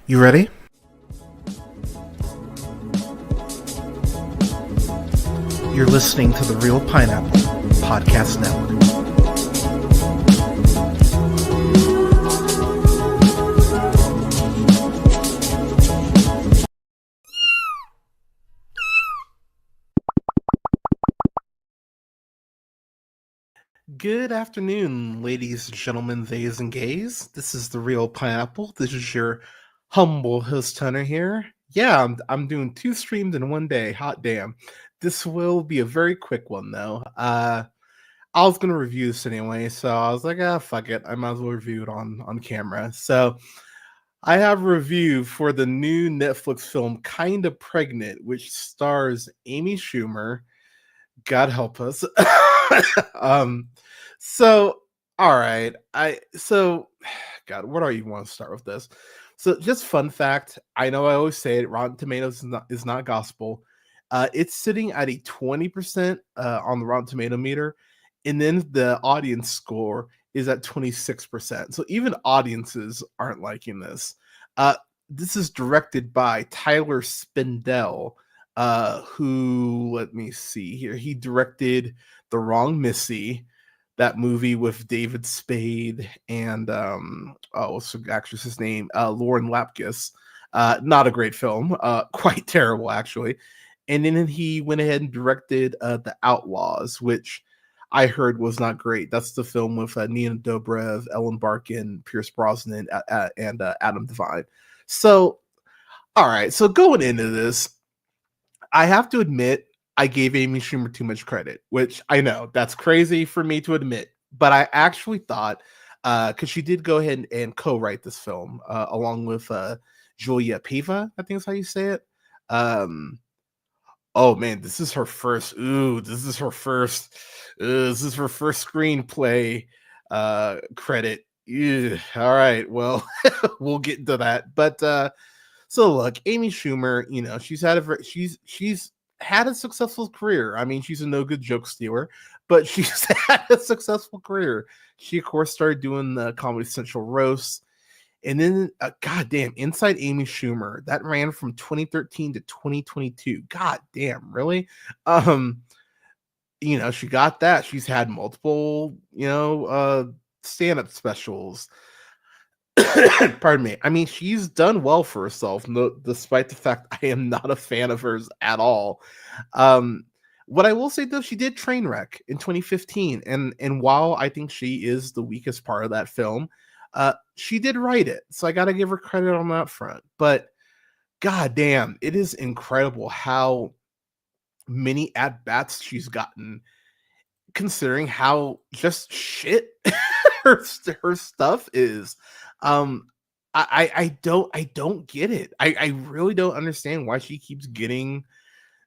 You ready? You're listening to the Real Pineapple Podcast Network. Good afternoon, ladies and gentlemen, theys and gays. This is the Real Pineapple. This is your humble host Hunter here. Yeah, I'm doing 2 streams in one day. Hot damn. This will be a very quick one though. I was gonna review this anyway, so I was like, fuck it. I might as well review it on camera. So I have a review for the new Netflix film Kinda Pregnant, which stars Amy Schumer. God help us. um so all right. God, where do you want to start with this? So just fun fact, I know I always say it, Rotten Tomatoes is not gospel. It's sitting at a 20% on the Rotten Tomato meter, and then the audience score is at 26%. So even audiences aren't liking this. This is directed by Tyler Spindell, who, let me see here, he directed The Wrong Missy, that movie with David Spade and what's the actress's name? Lauren Lapkus. Not a great film, quite terrible actually. And then he went ahead and directed The Outlaws, which I heard was not great. That's the film with Nina Dobrev, Ellen Barkin, Pierce Brosnan, and Adam Devine. So, all right. So going into this, I have to admit, I gave Amy Schumer too much credit, which I know that's crazy for me to admit, but I actually thought, because she did go ahead and co-write this film along with Julia Peva, I think is how you say it. Oh man, this is her first. This is her first screenplay credit. Ew. All right, well, we'll get into that. But so look, Amy Schumer, she's had a successful career. I mean, she's a no good joke stealer, but she's had a successful career. She, of course, started doing the Comedy Central roasts. And then, goddamn, Inside Amy Schumer, that ran from 2013 to 2022. God damn, really? She got that. She's had multiple, stand-up specials. Pardon me. I mean, she's done well for herself, despite the fact I am not a fan of hers at all. What I will say though, she did Trainwreck in 2015, and while I think she is the weakest part of that film, she did write it, so I got to give her credit on that front. But god damn, it is incredible how many at bats she's gotten, considering how just shit her stuff is. I don't get it. I really don't understand why she keeps getting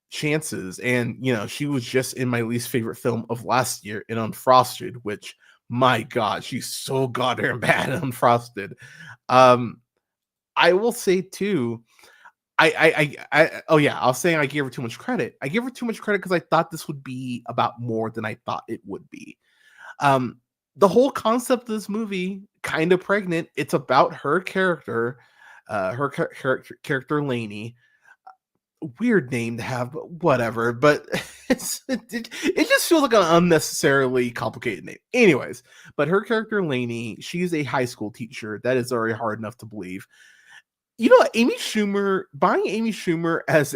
chances. And she was just in my least favorite film of last year in Unfrosted, which, my god, she's so goddamn bad in Unfrosted. I will say too, I was saying I gave her too much credit. I gave her too much credit because I thought this would be about more than I thought it would be. The whole concept of this movie, Kinda Pregnant, it's about her character, character Lainey. Weird name to have, but whatever. But it just feels like an unnecessarily complicated name. Anyways, but her character Lainey, she's a high school teacher. That is already hard enough to believe. Amy Schumer, buying Amy Schumer as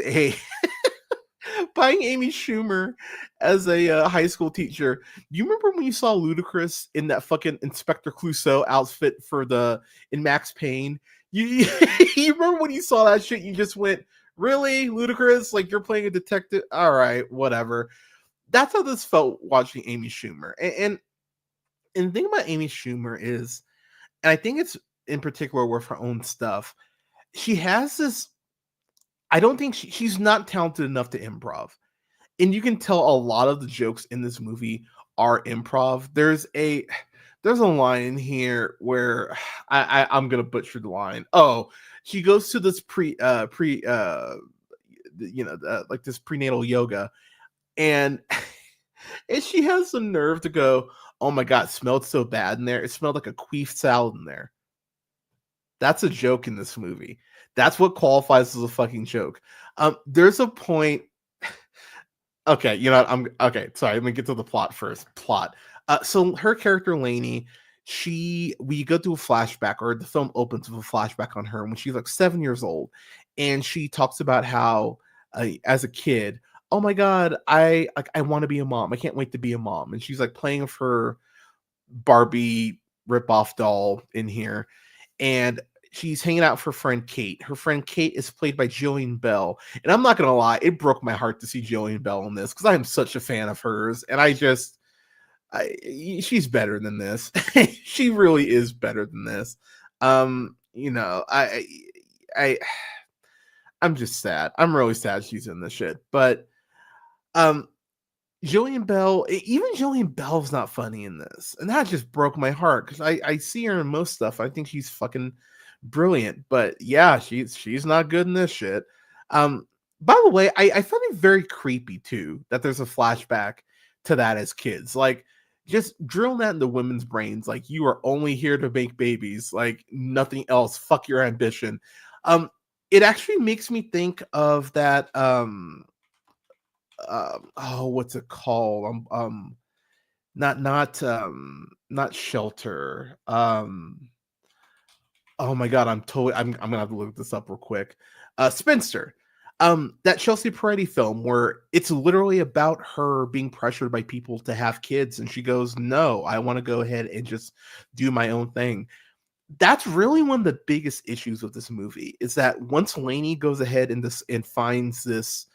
a high school teacher. You remember when you saw Ludacris in that fucking Inspector Clouseau outfit in Max Payne? You you remember when you saw that shit? You just went, really, Ludacris? Like, you're playing a detective? All right, whatever. That's how this felt watching Amy Schumer. And the thing about Amy Schumer is, and I think it's in particular with her own stuff, she has this. I don't think she's not talented enough to improv. and you can tell a lot of the jokes in this movie are improv. There's a line here where I'm gonna butcher the line. Oh, she goes to this like this prenatal yoga, and and she has the nerve to go, "Oh my god, it smelled so bad in there. It smelled like a queef salad in there." That's a joke in this movie. That's what qualifies as a fucking joke. There's a point. Okay, you know what, I'm okay. Sorry, let me get to the plot first. Plot. So her character Lainey, we go through a flashback, or the film opens with a flashback on her when she's like 7 years old, and she talks about how, as a kid, oh my god, I want to be a mom. I can't wait to be a mom, and she's like playing with her Barbie ripoff doll in here, and she's hanging out with her friend Kate. Her friend Kate is played by Jillian Bell, and I'm not gonna lie, it broke my heart to see Jillian Bell in this because I am such a fan of hers, and she's better than this. She really is better than this. You know, I I'm just sad. I'm really sad she's in this shit, but um Jillian Bell, even Jillian Bell's not funny in this, and that just broke my heart because I see her in most stuff. I think she's fucking brilliant, but yeah, she's not good in this shit. Um, by the way, I found it very creepy too that there's a flashback to that as kids. Like, just drill that into women's brains. Like, you are only here to make babies, like nothing else. Fuck your ambition. Um, it actually makes me think of that. Oh, what's it called? Not Shelter. Oh my god, I'm gonna have to look this up real quick. Spinster. That Chelsea Peretti film where it's literally about her being pressured by people to have kids, and she goes, "No, I want to go ahead and just do my own thing." That's really one of the biggest issues with this movie is that once Lainey goes ahead and finds this,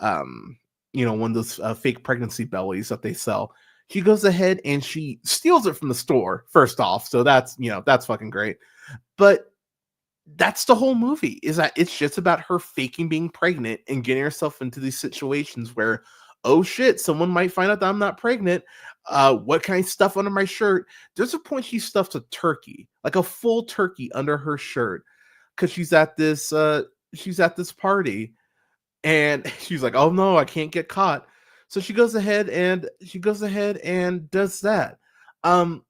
um, one of those fake pregnancy bellies that they sell, she goes ahead and she steals it from the store. First off, so that's fucking great. But that's the whole movie, is that it's just about her faking being pregnant and getting herself into these situations where, oh shit, someone might find out that I'm not pregnant. What can I stuff under my shirt? There's a point she stuffs a turkey, like a full turkey under her shirt, because she's at this party, and she's like, oh no, I can't get caught. So she goes ahead and does that. Um,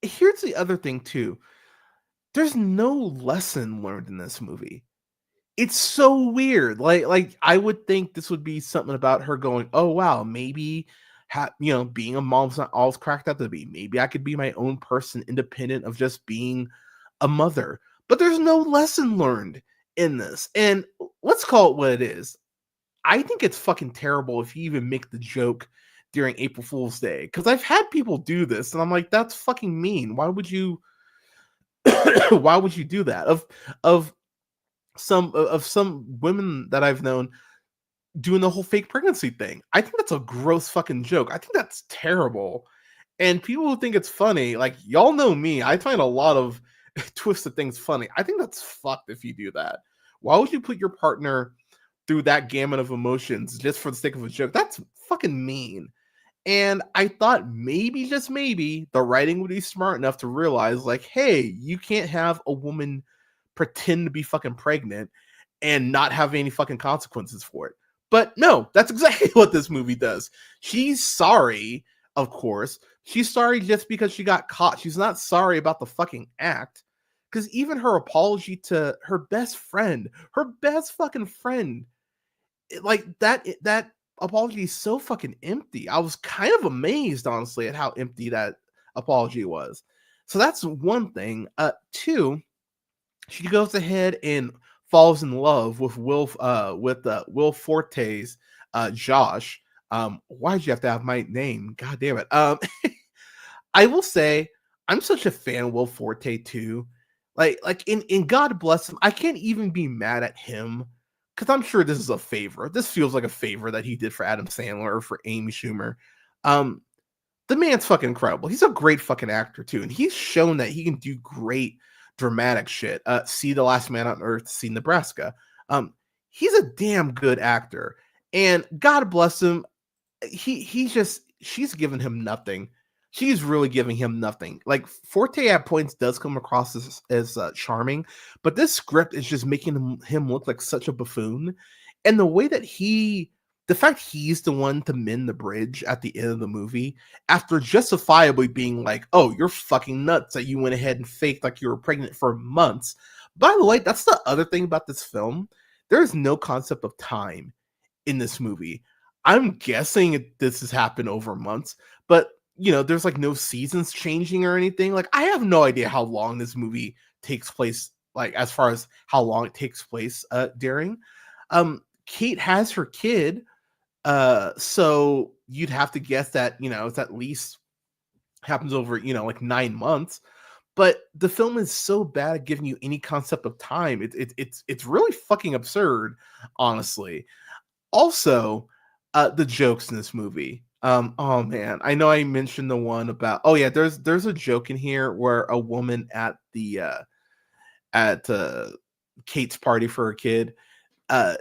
Here's the other thing too. There's no lesson learned in this movie. It's so weird. Like I would think this would be something about her going, "Oh wow, maybe being a mom's not all it's cracked up to be. Maybe I could be my own person independent of just being a mother." But there's no lesson learned in this. And let's call it what it is. I think it's fucking terrible if you even make the joke during April Fool's Day, cuz I've had people do this and I'm like, that's fucking mean. Why would you do that? Of some women that I've known doing the whole fake pregnancy thing. I think that's a gross fucking joke. I think that's terrible. And people who think it's funny, like y'all know me, I find a lot of twisted things funny. I think that's fucked if you do that. Why would you put your partner through that gamut of emotions just for the sake of a joke? That's fucking mean. And I thought maybe, just maybe, the writing would be smart enough to realize, like, hey, you can't have a woman pretend to be fucking pregnant and not have any fucking consequences for it. But no, that's exactly what this movie does. She's sorry, of course. She's sorry just because she got caught. She's not sorry about the fucking act. Because even her apology to her best fucking friend, like that apology is so fucking empty. I was kind of amazed, honestly, at how empty that apology was. So that's one thing. Two, she goes ahead and falls in love with Will Forte's Josh. Why'd you have to have my name? God damn it. I will say I'm such a fan of Will Forte too. Like in God Bless Him, I can't even be mad at him because I'm sure this is a favor. This feels like a favor that he did for Adam Sandler or for Amy Schumer. Um, the man's fucking incredible. He's a great fucking actor too, and he's shown that he can do great dramatic shit. See The Last Man on Earth, see Nebraska. He's a damn good actor. And God bless him, she's giving him nothing. She's really giving him nothing. Like Forte at points does come across as charming, but this script is just making him look like such a buffoon. And the way that the fact he's the one to mend the bridge at the end of the movie, after justifiably being like, "Oh, you're fucking nuts that you went ahead and faked like you were pregnant for months." By the way, that's the other thing about this film. There is no concept of time in this movie. I'm guessing this has happened over months, but there's like no seasons changing or anything. Like, I have no idea how long this movie takes place, like as far as how long it takes place during. Kate has her kid, so you'd have to guess that, it's at least happens over, like 9 months. But the film is so bad at giving you any concept of time. It's really fucking absurd, honestly. Also, the jokes in this movie. Oh man, I know I mentioned the one about. Oh yeah, there's a joke in here where a woman at at Kate's party for her kid, uh,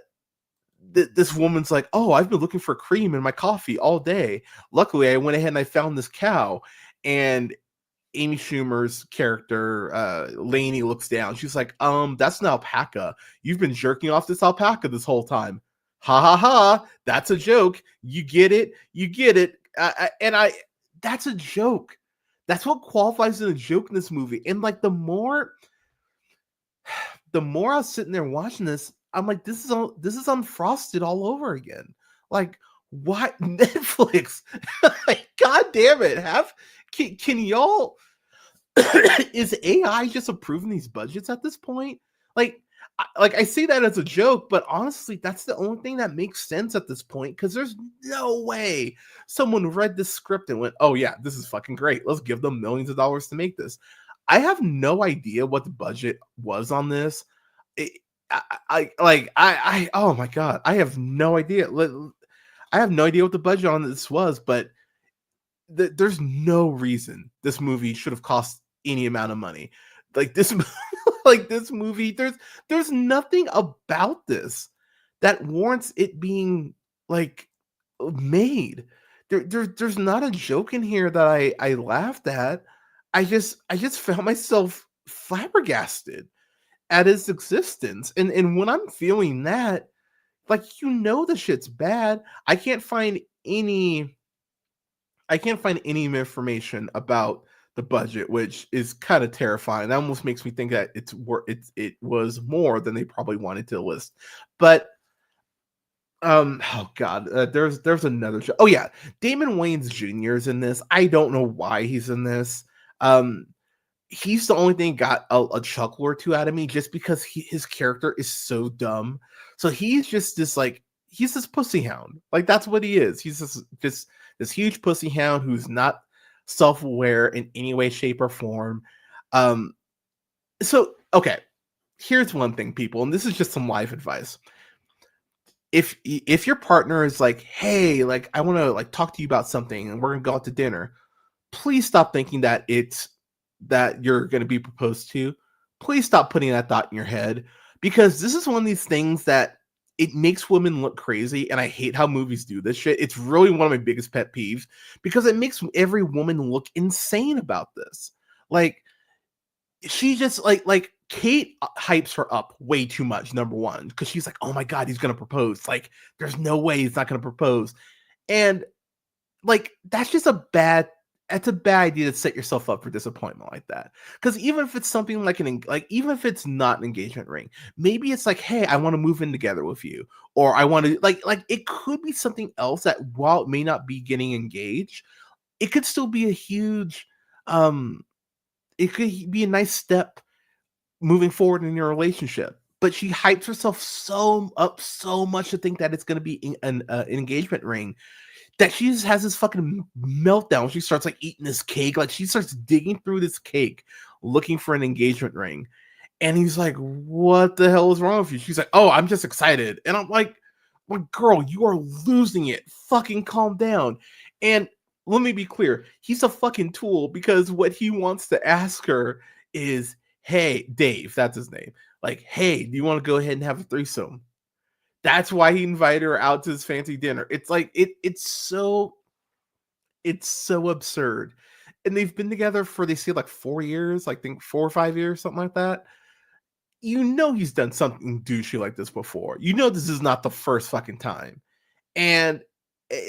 this woman's like, "Oh, I've been looking for cream in my coffee all day. Luckily, I went ahead and I found this cow." And Amy Schumer's character, Lainey, looks down. She's like, that's an alpaca. You've been jerking off this alpaca this whole time. Ha ha ha. That's a joke. You get it. You get it. That's a joke. That's what qualifies as a joke in this movie. And like the more I was sitting there watching this, I'm like, this is Unfrosted all over again. Like, what? Netflix? Like, God damn it! Can y'all? Is AI just approving these budgets at this point? Like, I see that as a joke, but honestly, that's the only thing that makes sense at this point, because there's no way someone read this script and went, "Oh yeah, this is fucking great. Let's give them millions of dollars to make this." I have no idea what the budget was on this. It, oh my god, I have no idea. I have no idea what the budget on this was, but there's no reason this movie should have cost any amount of money. Like this, like this movie, there's nothing about this that warrants it being like made. There's not a joke in here that I laughed at. I just found myself flabbergasted at its existence. And when I'm feeling that, like, the shit's bad. I can't find any information about the budget, which is kind of terrifying. That almost makes me think that it was more than they probably wanted to list. But oh god, there's another show. Oh yeah, Damon Wayans Jr. is in this. I don't know why he's in this. Um, he's the only thing got a chuckle or two out of me, just because his character is so dumb. So he's just he's this pussy hound. Like, that's what he is. He's just this huge pussy hound who's not self-aware in any way, shape, or form. So okay, here's one thing, people, and this is just some life advice. If your partner is like, "Hey, like, I want to like talk to you about something and we're gonna go out to dinner," please stop thinking that you're going to be proposed to. Please stop putting that thought in your head, because this is one of these things that it makes women look crazy. And I hate how movies do this shit. It's really one of my biggest pet peeves, because it makes every woman look insane about this. Like, she just like Kate hypes her up way too much, number one, because she's like, "Oh my god, he's going to propose. Like, there's no way he's not going to propose." And like, that's a bad idea to set yourself up for disappointment like that. Because even if it's something like even if it's not an engagement ring, maybe it's like, "Hey, I want to move in together with you," or "I want to," like it could be something else that, while it may not be getting engaged, it could still be a huge, it could be a nice step moving forward in your relationship. But she hypes herself so much to think that it's going to be an engagement ring, that she just has this fucking meltdown. She starts like eating this cake. Like, she starts digging through this cake looking for an engagement ring. And he's like, "What the hell is wrong with you?" She's like, "Oh, I'm just excited." And I'm like, "Well, girl, you are losing it. Fucking calm down." And let me be clear. He's a fucking tool, because what he wants to ask her is, "Hey, Dave," that's his name. Like, "Hey, do you want to go ahead and have a threesome?" That's why he invited her out to his fancy dinner. It's like it's so absurd. And they've been together for they say like 4 years, I think 4 or 5 years, something like that. You know he's done something douchey like this before. You know this is not the first fucking time. And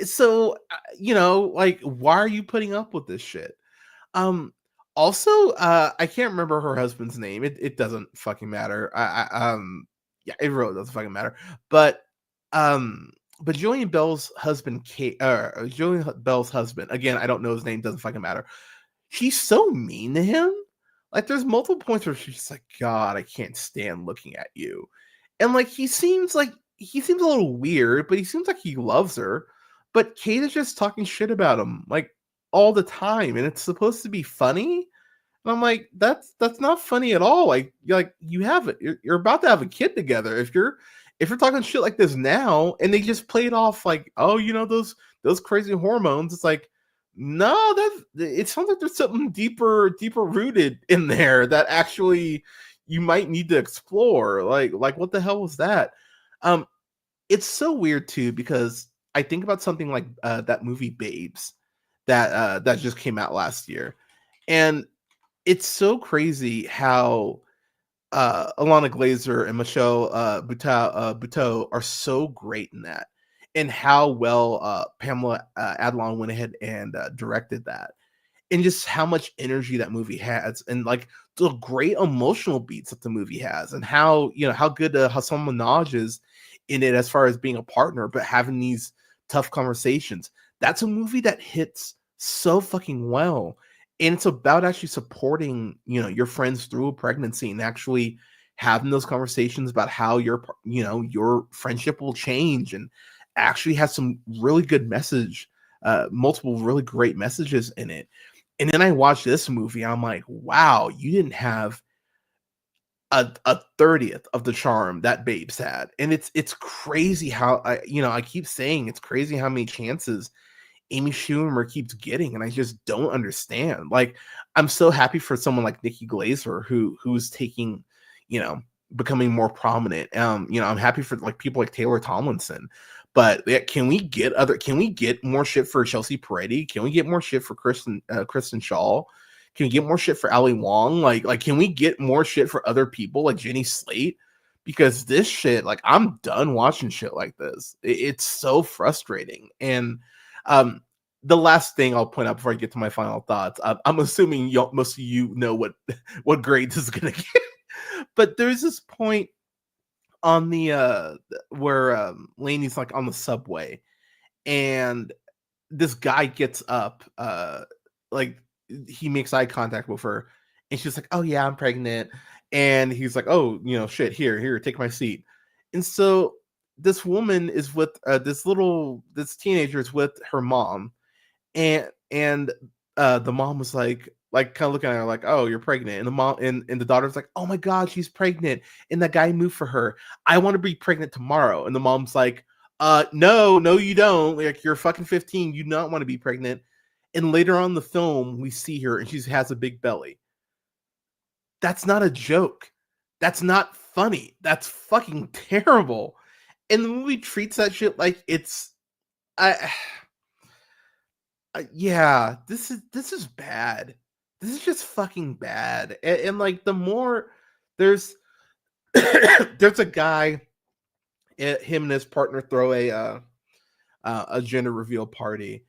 so like why are you putting up with this shit? Um Also, I can't remember her husband's name. It doesn't fucking matter. Yeah, it really doesn't fucking matter. But um Julian Bell's husband, Julian Bell's husband, again, I don't know his name, doesn't fucking matter. She's so mean to him. Like there's multiple points where she's like, God, I can't stand looking at you. And he seems a little weird, but he seems like he loves her. But Kate is just talking shit about him like all the time, and it's supposed to be funny. And I'm like, that's not funny at all. Like you have it. You're about to have a kid together. If you're talking shit like this now, and they just play it off like, oh, those crazy hormones. It's like, no, it sounds like there's something deeper rooted in there that actually you might need to explore. Like what the hell was that? Um, it's so weird too because I think about something like that movie Babes that just came out last year, and it's so crazy how Alana Glazer and Michelle Buteau are so great in that, and how well Pamela Adlon went ahead and directed that, and just how much energy that movie has, and like the great emotional beats that the movie has, and how how good Hassan Minaj is in it as far as being a partner, but having these tough conversations. That's a movie that hits so fucking well, and it's about actually supporting your friends through a pregnancy and actually having those conversations about how your friendship will change, and actually has some really good message, multiple really great messages in it. And then I watched this movie, I'm like, wow, you didn't have a 30th of the charm that Babes had. And it's crazy how I keep saying it's crazy how many chances Amy Schumer keeps getting, and I just don't understand. Like, I'm so happy for someone like Nikki Glazer who's taking, you know, becoming more prominent. I'm happy for like people like Taylor Tomlinson. But yeah, can we get more shit for Chelsea Peretti? Can we get more shit for Kristen Shaw? Can we get more shit for Ali Wong? Like can we get more shit for other people like Jenny Slate? Because this shit, like, I'm done watching shit like this. It's so frustrating. And um, the last thing I'll point out before I get to my final thoughts, I'm assuming most of you know what grade this is gonna get. But there's this point on the where Lainey's like on the subway, and this guy gets up, like he makes eye contact with her, and she's like, "Oh yeah, I'm pregnant," and he's like, "Oh, shit, here, take my seat." And so this woman is with this teenager is with her mom, and the mom was like kind of looking at her like, "Oh, you're pregnant," and the mom and the daughter's like, "Oh my god, she's pregnant," and that guy moved for her. I want to be pregnant tomorrow, and the mom's like, no, you don't. Like, you're fucking 15. You don't want to be pregnant." And later on in the film, we see her and she has a big belly. That's not a joke. That's not funny. That's fucking terrible. And the movie treats that shit like it's I yeah, this is bad. This is just fucking bad. And like the more there's there's a guy, him and his partner throw a gender reveal party.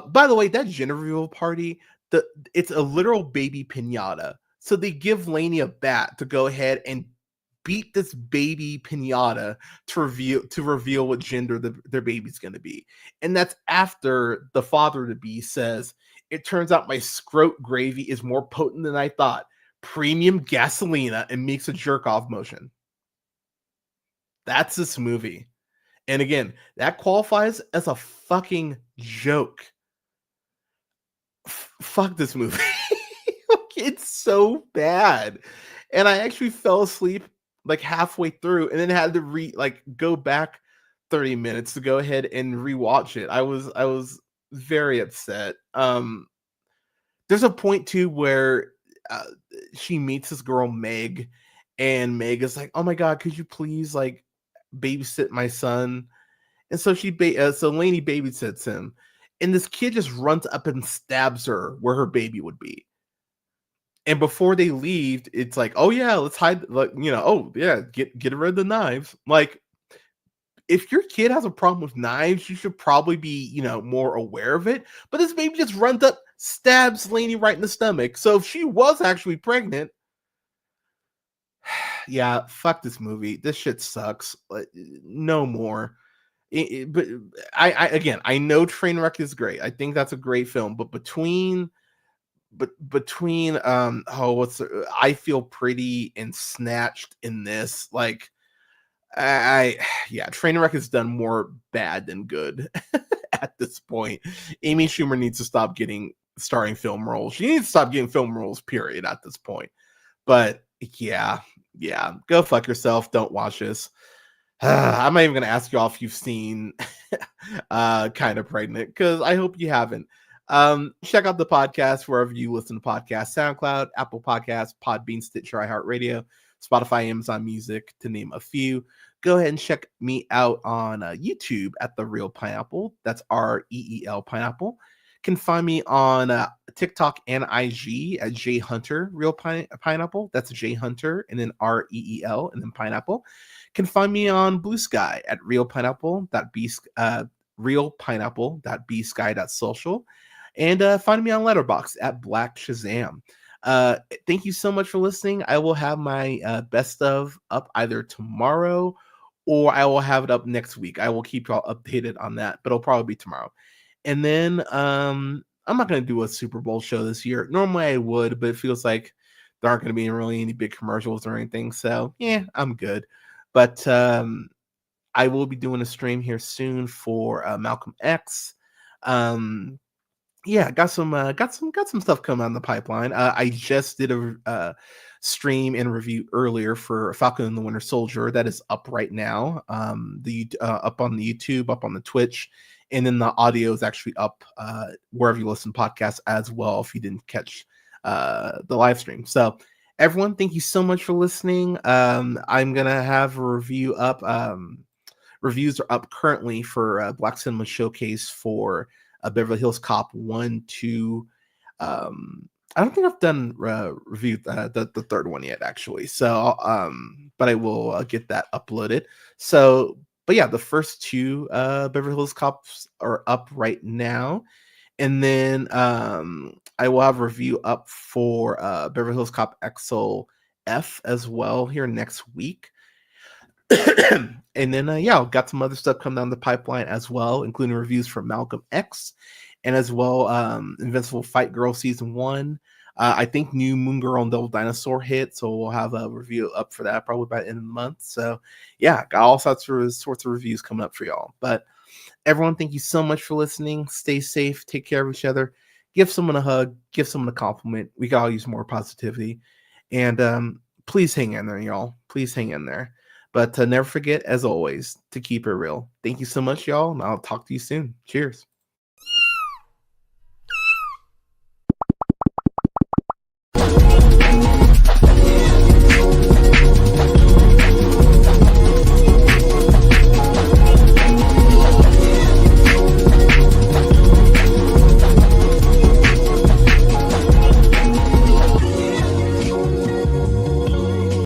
By the way, that gender reveal party, it's a literal baby pinata. So they give Lainey a bat to go ahead and beat this baby pinata to reveal what gender their baby's going to be. And that's after the father to be says, "It turns out my scrote gravy is more potent than I thought. Premium gasolina," and makes a jerk off motion. That's this movie. And again, that qualifies as a fucking joke. Fuck this movie. It's so bad. And I actually fell asleep like halfway through and then had to go back 30 minutes to go ahead and rewatch it. I was very upset. There's a point too where uh, she meets this girl Meg, and Meg is like, "Oh my god, could you please like babysit my son. And so so Lainey babysits him, and this kid just runs up and stabs her where her baby would be. And before they leave, it's like, oh yeah, let's hide. Like, oh yeah, get rid of the knives. Like, if your kid has a problem with knives, you should probably be, more aware of it. But this baby just runs up, stabs Lainey right in the stomach. So if she was actually pregnant, yeah, fuck this movie. This shit sucks. No more. But again, I know Trainwreck is great. I think that's a great film. But between I Feel Pretty and Snatched in this, like, yeah, Trainwreck has done more bad than good at this point. Amy Schumer needs to stop getting starring film roles. She needs to stop getting film roles, period, at this point. But yeah, go fuck yourself. Don't watch this. I'm not even gonna ask y'all if you've seen Kind of Pregnant, because I hope you haven't. Check out the podcast wherever you listen to podcasts: SoundCloud, Apple Podcasts, Podbean, Stitcher, iHeartRadio, Spotify, Amazon Music, to name a few. Go ahead and check me out on YouTube at The Real Pineapple. That's REEL Pineapple. Can find me on TikTok and IG at J Hunter Real Pineapple. That's J Hunter and then REEL and then Pineapple. Can find me on Blue Sky at realpineapple.bsky.social, and find me on Letterboxd at Black Shazam. Thank you so much for listening. I will have my best of up either tomorrow or I will have it up next week. I will keep y'all updated on that, but it'll probably be tomorrow. And then I'm not going to do a Super Bowl show this year. Normally I would, but it feels like there aren't going to be really any big commercials or anything. So yeah, I'm good. But I will be doing a stream here soon for Malcolm X. Yeah, got some stuff coming on the pipeline. I just did a stream and review earlier for Falcon and the Winter Soldier that is up right now. Up on the YouTube, up on the Twitch, and then the audio is actually up wherever you listen to podcasts as well. If you didn't catch the live stream, so everyone, thank you so much for listening. I'm gonna have a review up. Reviews are up currently for Black Cinema Showcase for Beverly Hills Cop 1, 2. I don't think I've done reviewed the third one yet, actually. So, but I will get that uploaded. So, but yeah, the first two Beverly Hills Cops are up right now. And then I will have a review up for Beverly Hills Cop XO F as well here next week. And then I've got some other stuff coming down the pipeline as well, including reviews for Malcolm X and as well Invincible Fight Girl season 1. I think new Moon Girl and Double Dinosaur hit, so we'll have a review up for that probably by the end of the month. So yeah, got all sorts of reviews coming up for y'all. But everyone, thank you so much for listening. Stay safe, take care of each other, give someone a hug, give someone a compliment. We can all use more positivity. And please hang in there, y'all. Please hang in there. But never forget, as always, to keep it real. Thank you so much, y'all, and I'll talk to you soon. Cheers.